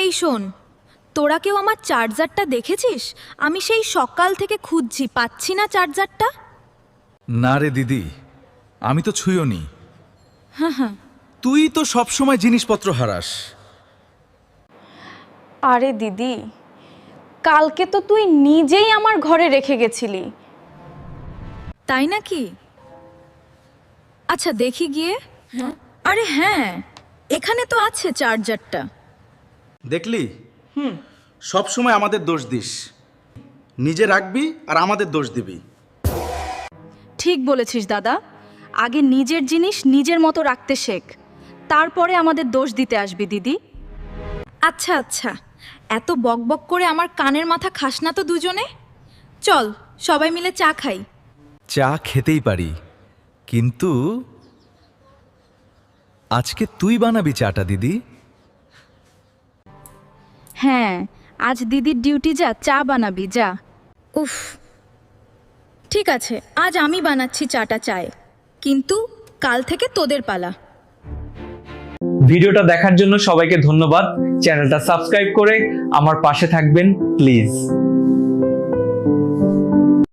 এই শোন, তোরা কেউ আমার চার্জারটা দেখেছিস? আমি সেই সকাল থেকে খুঁজছি, পাচ্ছি না চার্জারটা। না রে দিদি, আমি তো ছুঁইও নি। হ্যাঁ, তুই তো সবসময় জিনিসপত্র হারাস। আরে দিদি, কালকে তো তুই নিজেই আমার ঘরে রেখে গেছিলি। তাই নাকি? আচ্ছা দেখি গিয়ে। আরে হ্যাঁ, এখানে তো আছে চার্জারটা। দেখলি, সব সময় আমাদের দোষ দিস। নিজে রাখবি আর আমাদের দোষ দিবি। ঠিক বলেছিস দাদা, আগে নিজের জিনিস নিজের মতো রাখতে শেখ, তারপরে আমাদের দোষ দিতে আসবি দিদি। আচ্ছা আচ্ছা, এত বকবক করে আমার কানের মাথা খাস না তো দুজনে। চল সবাই মিলে চা খাই। চা খেতেই পারি, কিন্তু আজকে তুই বানাবি চাটা দিদি। হ্যাঁ, আজ দিদির ডিউটি, যা চা বানাবি যা। উফ, ঠিক আছে, আজ আমি বানাচ্ছি চাটা চায়, কিন্তু কাল থেকে তোদের পালা। ভিডিওটা দেখার জন্য সবাইকে ধন্যবাদ। চ্যানেলটা সাবস্ক্রাইব করে আমার পাশে থাকবেন প্লিজ।